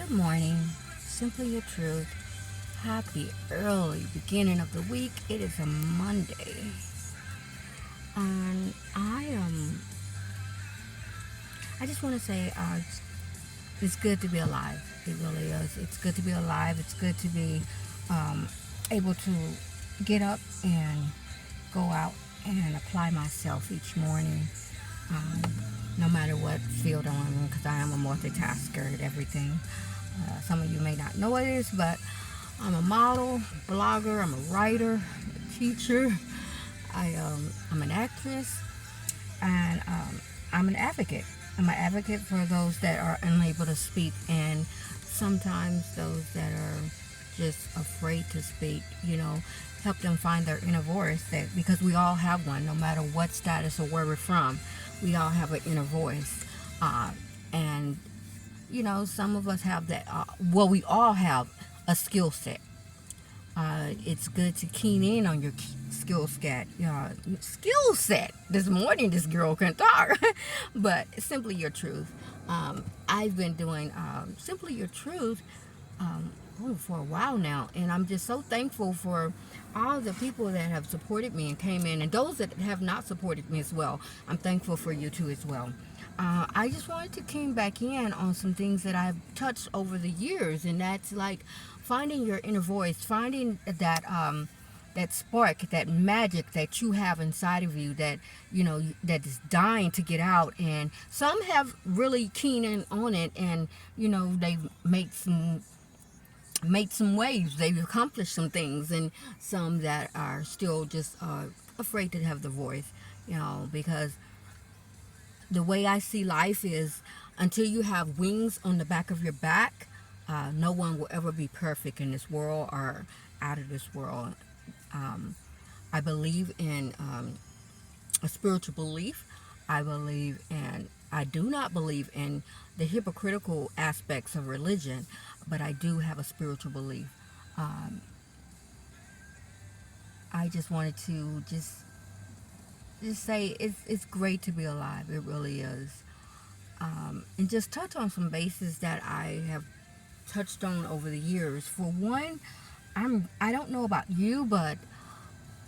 Good morning. Simply your truth. Happy early beginning of the week. It is a Monday. And I just want to say it's good to be alive. It really is. It's good to be alive. It's good to be um, able to get up and go out and apply myself each morning. Um, no matter what field I'm in, because I am a multitasker at everything. Some of you may not know what it is, but I'm a model, blogger, I'm a writer, a teacher, I'm an actress, and I'm an advocate. I'm an advocate for those that are unable to speak, and sometimes those that are just afraid to speak, help them find their inner voice, that because we all have one, no matter what status or where we're from, we all have an inner voice. And some of us have that, we all have a skill set. It's good to keen in on your skill set. This morning, this girl can talk, but simply your truth. I've been doing simply your truth for a while now, and I'm just so thankful for all the people that have supported me and came in, and those that have not supported me as well. I'm thankful for you too as well. I just wanted to came back in on some things that I've touched over the years, and that's like finding your inner voice, finding that spark, that magic that you have inside of you, that that is dying to get out. And some have really keen in on it, and they've made some waves, they've accomplished some things, and some that are still just afraid to have the voice, because the way I see life is, until you have wings on the back of your back, no one will ever be perfect in this world or out of this world. Um, I believe in a spiritual belief. I do not believe in the hypocritical aspects of religion, but I do have a spiritual belief. Um, I just wanted to just say it's great to be alive. It really is. And just touch on some bases that I have touched on over the years. For one, I don't know about you, but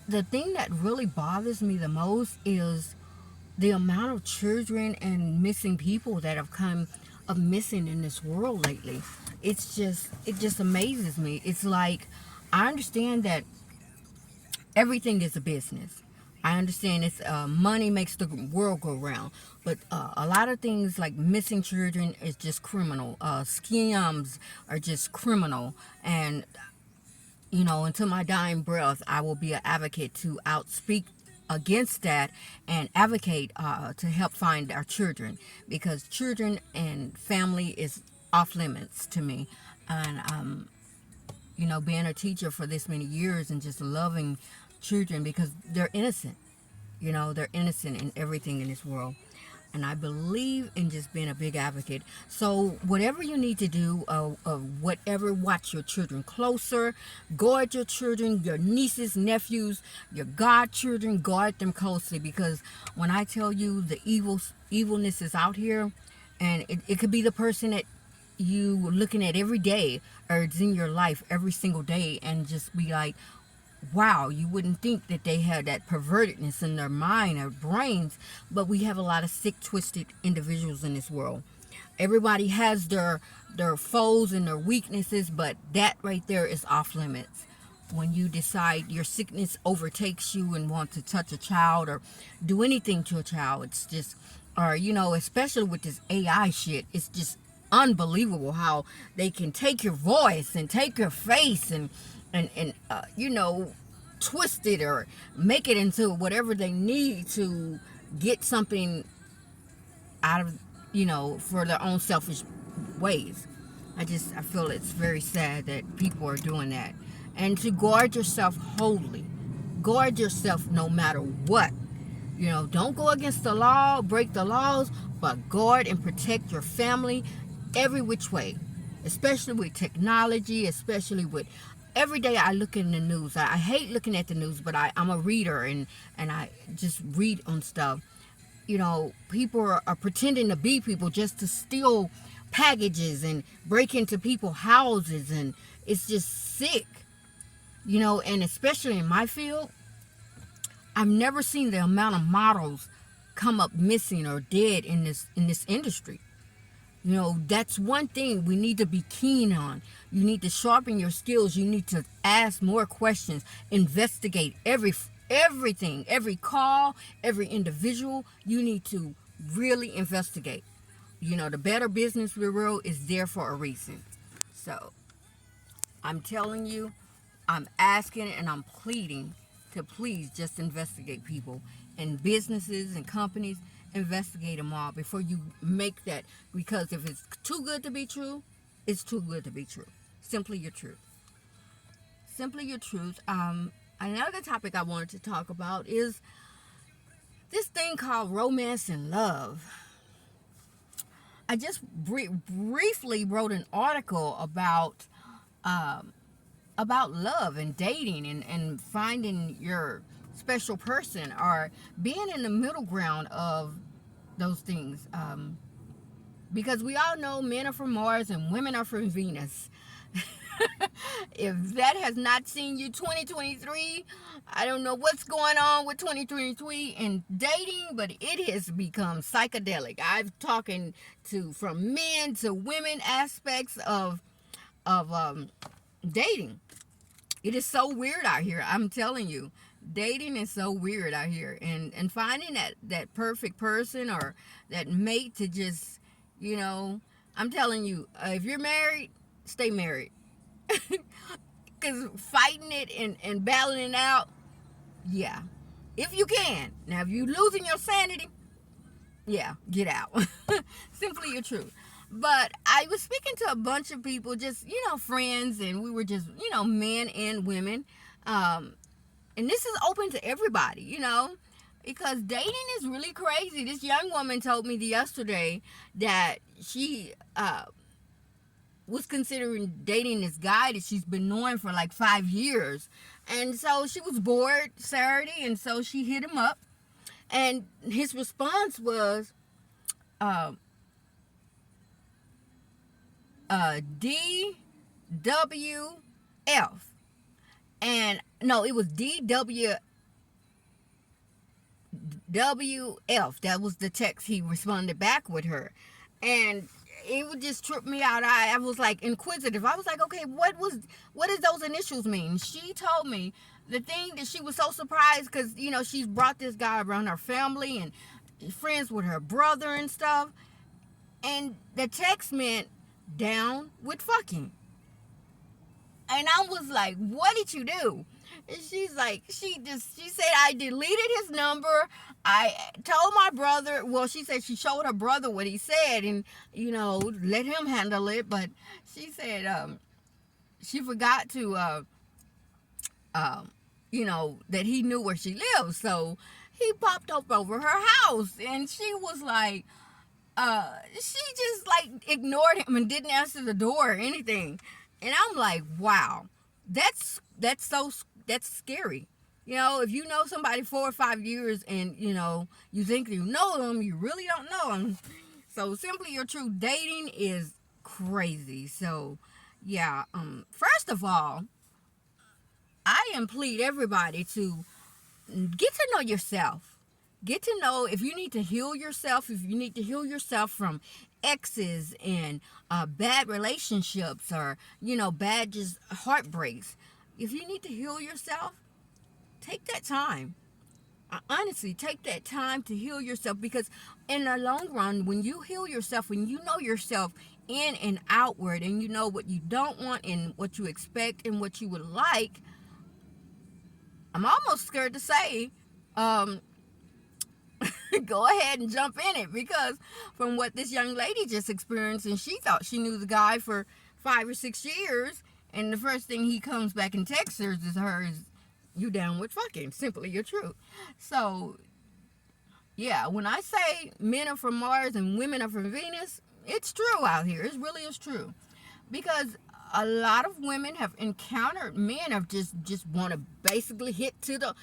the thing that really bothers me the most is the amount of children and missing people that have come of missing in this world lately. It just amazes me. It's like, I understand that everything is a business. I understand it's money makes the world go round, but a lot of things like missing children is just criminal. Scams are just criminal, and until my dying breath, I will be an advocate to outspeak against that and advocate to help find our children, because children and family is off limits to me. And being a teacher for this many years and just loving children, because they're innocent. They're innocent in everything in this world. And I believe in just being a big advocate. So whatever you need to do, whatever, watch your children closer, guard your children, your nieces, nephews, your godchildren, guard them closely, because when I tell you the evilness is out here, and it could be the person that you looking at every day, or it's in your life every single day, and just be like, wow, you wouldn't think that they had that pervertedness in their mind or brains, but we have a lot of sick, twisted individuals in this world. Everybody has their foes and their weaknesses, but that right there is off limits. When you decide your sickness overtakes you and want to touch a child or do anything to a child, it's just, or especially with this AI shit, it's just unbelievable how they can take your voice and take your face and twist it or make it into whatever they need to get something out of, for their own selfish ways. I feel it's very sad that people are doing that. And to guard yourself wholly. Guard yourself no matter what. Don't go against the law, break the laws, but guard and protect your family every which way. Especially with technology, especially with every day I look in the news. I hate looking at the news, but I'm a reader, and I just read on stuff. People are pretending to be people just to steal packages and break into people's houses, and it's just sick, and especially in my field, I've never seen the amount of models come up missing or dead in this industry. That's one thing we need to be keen on. You need to sharpen your skills. You need to ask more questions, investigate everything, every call, every individual. You need to really investigate. The Better Business Bureau is there for a reason. So I'm telling you, I'm asking and I'm pleading to please just investigate people and businesses and companies. Investigate them all before you make that, because if it's too good to be true, it's too good to be true. Simply your truth. Simply your truth. Another topic I wanted to talk about is this thing called romance and love. I just briefly wrote an article about love and dating and finding your special person, or being in the middle ground of those things. Because we all know men are from Mars and women are from Venus. If that has not seen you 2023, I don't know what's going on with 2023 and dating, but it has become psychedelic. I've talking to from men to women aspects of dating. It is so weird out here. I'm telling you, dating is so weird out here, and finding that perfect person or that mate to just, I'm telling you, if you're married, stay married. Because fighting it and battling it out, yeah, if you can. Now, if you losing your sanity, yeah, get out. Simply your truth. But I was speaking to a bunch of people, just, friends, and we were just, men and women. And this is open to everybody, because dating is really crazy. This young woman told me yesterday that she was considering dating this guy that she's been knowing for like 5 years. And so she was bored Saturday, and so she hit him up. And his response was, DWF. And no, it was DWF. That was the text he responded back with her. And it would just trip me out. I was like inquisitive. I was like, okay, what does those initials mean? She told me the thing that she was so surprised because, she's brought this guy around her family and friends with her brother and stuff. And the text meant down with fucking. And I was like, what did you do? And she's like, she said, I deleted his number. I told my brother, well, she said she showed her brother what he said and, let him handle it. But she said she forgot to, that he knew where she lived. So he popped up over her house, and she was like, she just like ignored him and didn't answer the door or anything. And I'm like, wow, that's scary. If you know somebody 4 or 5 years and, you think you know them, you really don't know them. So simply your truth, dating is crazy. So, yeah, first of all, I implore everybody to get to know yourself. Get to know if you need to heal yourself, if you need to heal yourself from exes and bad relationships or, bad just heartbreaks. If you need to heal yourself, take that time. Honestly, take that time to heal yourself, because in the long run, when you heal yourself, when you know yourself in and outward, and you know what you don't want and what you expect and what you would like, I'm almost scared to say, go ahead and jump in it, because from what this young lady just experienced, and she thought she knew the guy for 5 or 6 years, and the first thing he comes back and texts her is you down with fucking. Simply your truth. So yeah, when I say men are from Mars and women are from Venus, it's true out here. It really is true, because a lot of women have encountered men have just want to basically hit to the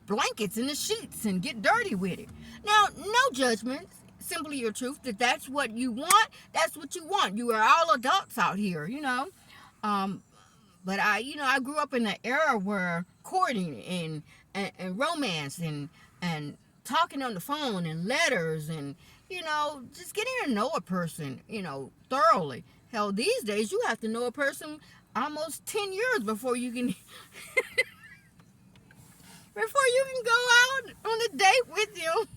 blankets and the sheets and get dirty with it. Now, no judgments. simply your truth, that that's what you want, that's what you want. You are all adults out here, you know. Um, but I grew up in an era where courting and romance and talking on the phone and letters and, just getting to know a person, thoroughly. Hell, these days you have to know a person almost 10 years before you can go out on a date with you.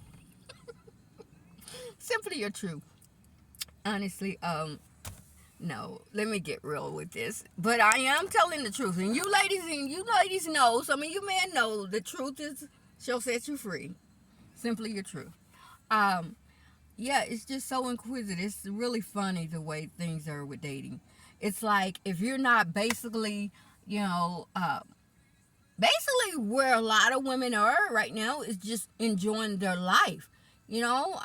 Simply your truth. Honestly, no, let me get real with this. But I am telling the truth. And you ladies know, some of you men know, the truth shall set you free. Simply your truth. Um, yeah, it's just so inquisitive. It's really funny the way things are with dating. It's like if you're not basically, you know, uh, basically where a lot of women are right now is just enjoying their life. You know,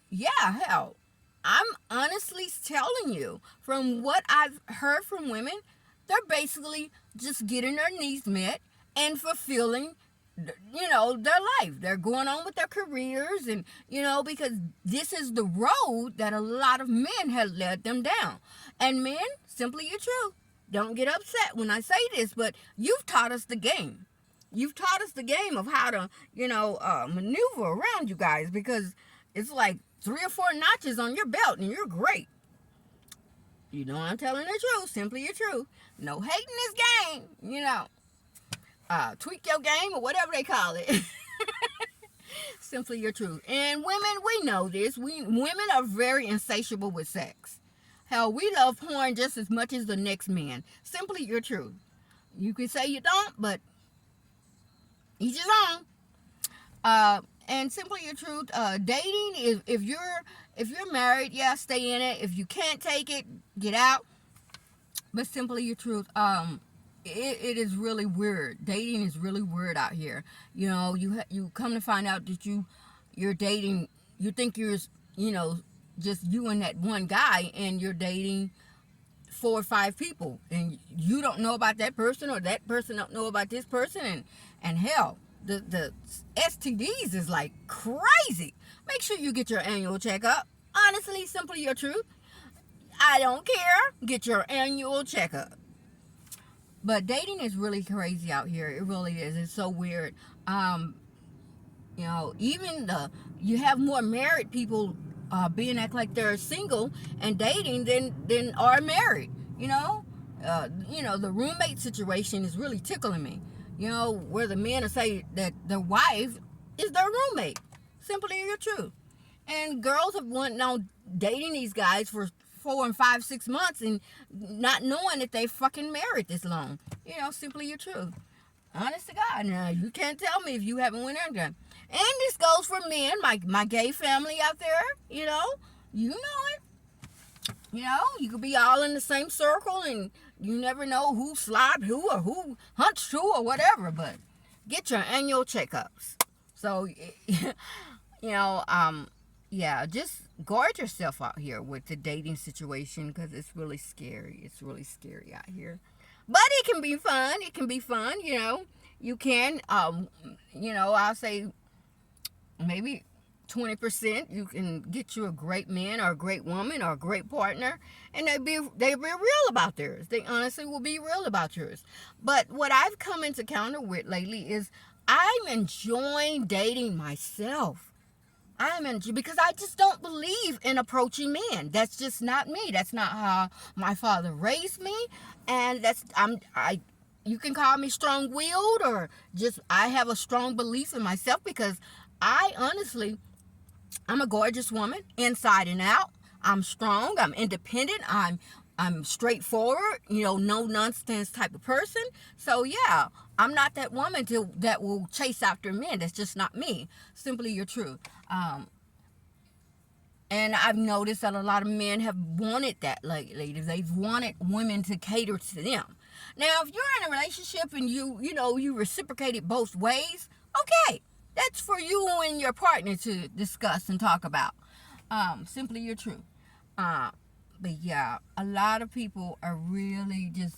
yeah, hell, I'm honestly telling you, from what I've heard from women, they're basically just getting their needs met and fulfilling, their life. They're going on with their careers, and, because this is the road that a lot of men have led them down. And men, simply your truth. Don't get upset when I say this, but you've taught us the game. You've taught us the game of how to, maneuver around you guys, because it's like 3 or 4 notches on your belt and you're great. I'm telling the truth, simply your truth. No hating this game, tweak your game or whatever they call it. Simply your truth. And women, we know this. Women are very insatiable with sex. Hell, we love porn just as much as the next man. Simply your truth. You can say you don't, but each his own. And simply your truth. Dating is, if you're married, yeah, stay in it. If you can't take it, get out. But simply your truth. It is really weird. Dating is really weird out here. You come to find out that you're dating. You think you're just you and that one guy, and you're dating 4 or 5 people, and you don't know about that person, or that person don't know about this person, and hell, the STDs is like crazy. Make sure you get your annual checkup. Honestly, simply your truth. I don't care. Get your annual checkup. But dating is really crazy out here. It really is. It's so weird. Even you have more married people being act like they're single and dating than are married. The roommate situation is really tickling me. Where the men will say that their wife is their roommate. Simply your truth. And girls have went on dating these guys for 4 and 5, 6 months and not knowing that they fucking married this long. Simply your truth. Honest to God, now you can't tell me if you haven't went under. And this goes for men, my gay family out there. You know it. You could be all in the same circle, and you never know who slobbed who or who hunched who or whatever. But get your annual checkups. So, yeah, just guard yourself out here with the dating situation, because it's really scary. It's really scary out here. But it can be fun. It can be fun, You can, I'll say maybe 20%, you can get you a great man or a great woman or a great partner, and they be real about theirs. They honestly will be real about yours. But what I've come into counter with lately is I'm enjoying dating myself. Because I just don't believe in approaching men. That's just not me. That's not how my father raised me, and you can call me strong-willed, or just I have a strong belief in myself, because I'm a gorgeous woman inside and out. I'm strong. I'm independent. I'm straightforward. No nonsense type of person. So yeah, I'm not that woman that will chase after men. That's just not me. Simply your truth. And I've noticed that a lot of men have wanted that lately. They've wanted women to cater to them. Now, if you're in a relationship and you reciprocate it both ways, okay. That's for you and your partner to discuss and talk about. Simply your truth. But yeah, a lot of people are really just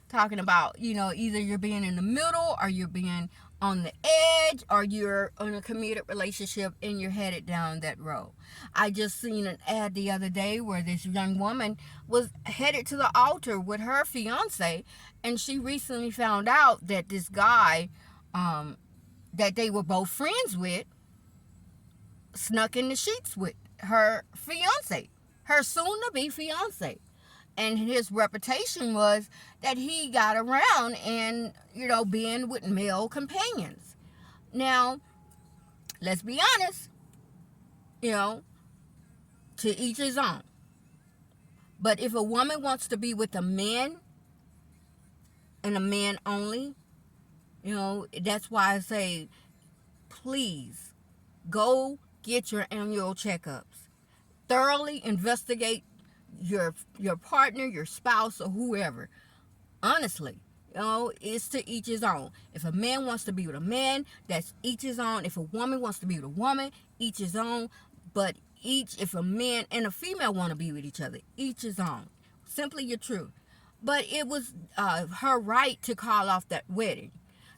talking about, either you're being in the middle or you're being on the edge or you're in a committed relationship and you're headed down that road. I just seen an ad the other day where this young woman was headed to the altar with her fiance, and she recently found out that this guy that they were both friends with snuck in the sheets with her fiance, her soon to be fiance. And his reputation was that he got around and, being with male companions. Now, let's be honest, to each his own. But if a woman wants to be with a man and a man only, that's why I say, please go get your annual checkups. Thoroughly investigate your partner, your spouse, or whoever. Honestly, it's to each his own. If a man wants to be with a man, that's each his own. If a woman wants to be with a woman, each his own. But if a man and a female want to be with each other, each his own. Simply your truth. But it was her right to call off that wedding.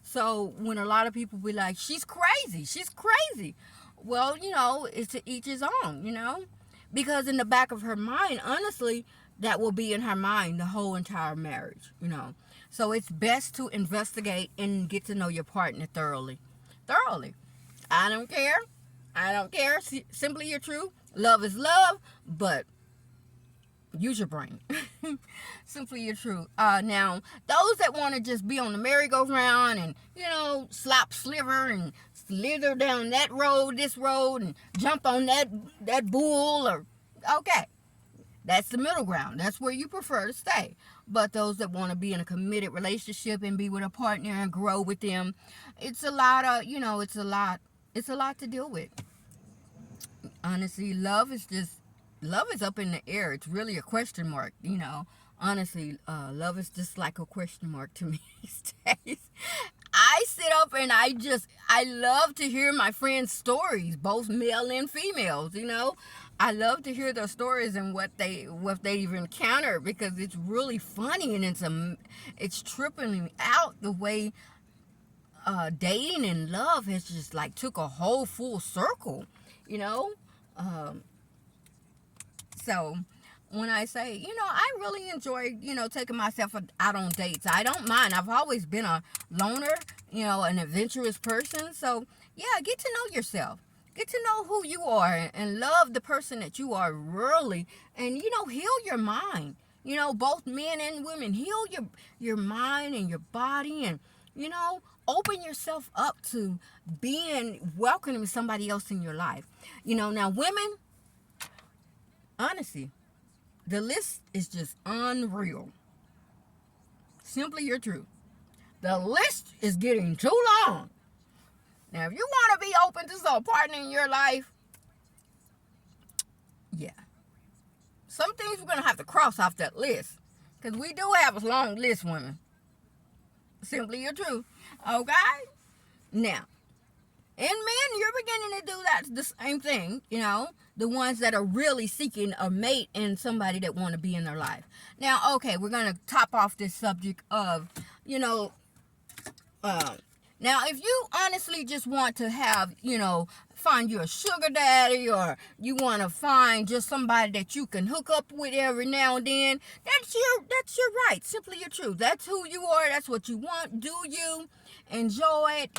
So when a lot of people be like, she's crazy. Well, it's to each his own, because in the back of her mind, honestly, that will be in her mind the whole entire marriage, So it's best to investigate and get to know your partner thoroughly. I don't care. Simply your truth. Love is love, but use your brain. Simply your truth. Now, those that want to just be on the merry-go-round and, slop sliver and slither down that road, this road, and jump on that bull, okay. That's the middle ground. That's where you prefer to stay. But those that want to be in a committed relationship and be with a partner and grow with them, it's a lot of, it's a lot to deal with. Honestly, love is up in the air. It's really a question mark, Honestly, love is just like a question mark to me these days. I sit up and I love to hear my friends' stories, both male and females, I love to hear their stories and what they've encountered, because it's really funny and it's tripping me out the way dating and love has just like took a whole full circle, So when I say, I really enjoy, taking myself out on dates. I don't mind. I've always been a loner, an adventurous person. So, yeah, get to know yourself. Get to know who you are and love the person that you are really. And, heal your mind. Both men and women, heal your mind and your body and, open yourself up to welcoming somebody else in your life. Now women, honestly, the list is just unreal. Simply your truth. The list is getting too long. Now, if you want to be open to some partner in your life, yeah. Some things we're going to have to cross off that list. Because we do have a long list, women. Simply your truth. Okay? Now, and men, you're beginning to do the same thing, the ones that are really seeking a mate and somebody that want to be in their life. Now, okay, we're going to top off this subject of, now, if you honestly just want to have, find you a sugar daddy, or you want to find just somebody that you can hook up with every now and then, that's your right. Simply your truth. That's who you are. That's what you want. Do you enjoy it?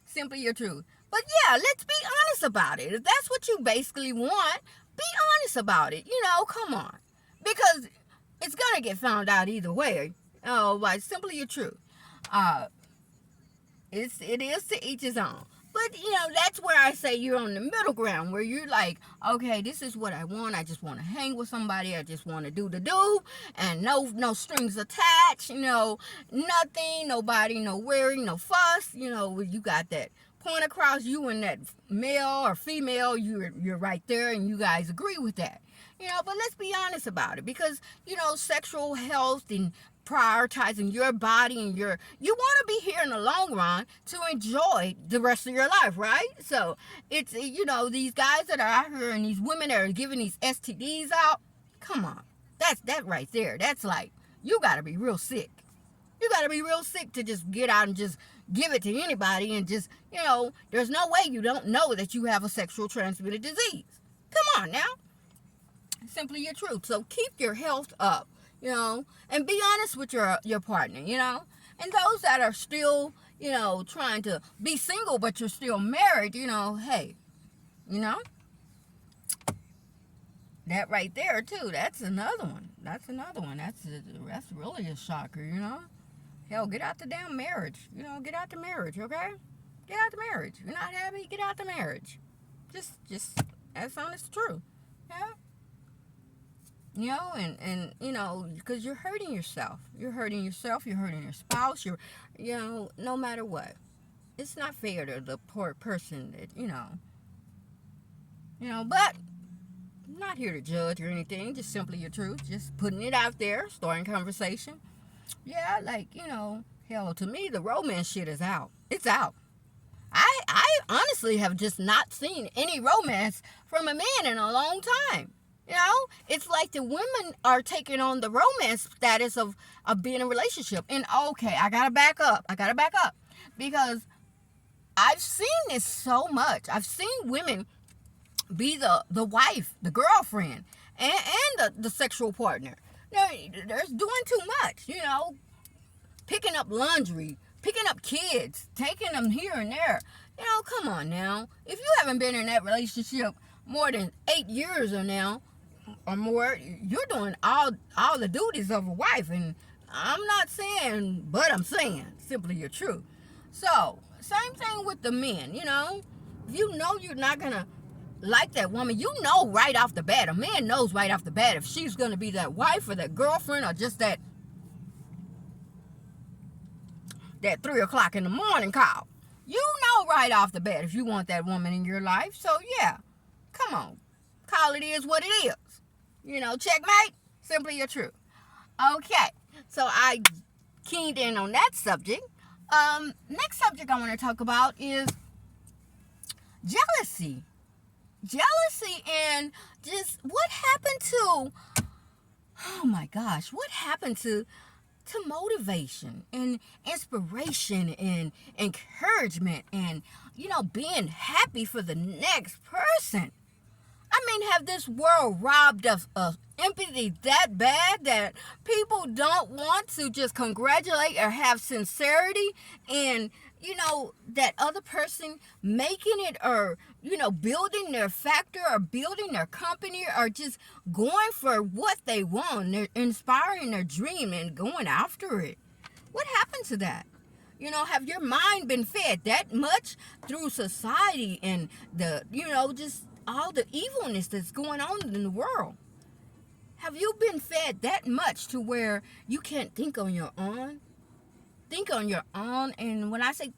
Simply your truth. But yeah, let's be honest about it. If that's what you basically want, be honest about it. Come on, because it's gonna get found out either way. Like simply your truth. It is to each his own. But, that's where I say you're on the middle ground, where you're like, okay, this is what I want. I just want to hang with somebody. I just want to do the do, and no strings attached, nothing, nobody, no worry, no fuss, you got that point across, you and that male or female, you're right there, and you guys agree with that. But let's be honest about it, because, sexual health and prioritizing your body and you want to be here in the long run to enjoy the rest of your life, right? So it's, these guys that are out here and these women that are giving these STDs out, come on, that right there, that's like, you got to be real sick. You got to be real sick to just get out and just give it to anybody and just, there's no way you don't know that you have a sexual transmitted disease. Come on now. Simply your truth. So keep your health up, and be honest with your partner, And those that are still, trying to be single but you're still married, hey, that right there too. That's another one. That's really a shocker, Hell, get out the damn marriage. Get out the marriage, okay? Get out the marriage. You're not happy, get out the marriage. Just that's honest truth. Yeah. And because you're hurting yourself. You're hurting yourself, you're hurting your spouse, no matter what. It's not fair to the poor person that, but I'm not here to judge or anything, just simply your truth, just putting it out there, starting conversation. Yeah, hell, to me, the romance shit is out. It's out. I honestly have just not seen any romance from a man in a long time. It's like the women are taking on the romance status of being in a relationship. And okay, I gotta back up. Because I've seen this so much. I've seen women be the wife, the girlfriend, and the sexual partner. They're doing too much, picking up laundry, picking up kids, taking them here and there. Come on now. If you haven't been in that relationship more than 8 years or more, you're doing all the duties of a wife. And I'm not saying, but I'm saying simply your truth. So, same thing with the men, If you know you're not going to like that woman, right off the bat. A man knows right off the bat if she's going to be that wife or that girlfriend or just that 3 o'clock in the morning call. You know right off the bat if you want that woman in your life. So, yeah, come on. Call it is what it is. Checkmate. Simply your truth. Okay, so I keyed in on that subject. Next subject I want to talk about is jealousy. Jealousy and just what happened to, oh my gosh, what happened to motivation and inspiration and encouragement and, being happy for the next person. I mean, have this world robbed us of empathy that bad that people don't want to just congratulate or have sincerity in, that other person making it or, building their factor or building their company or just going for what they want. They're inspiring their dream and going after it. What happened to that? Have your mind been fed that much through society and the, just all the evilness that's going on in the world? Have you been fed that much to where you can't think on your own? Think on your own, and when I say think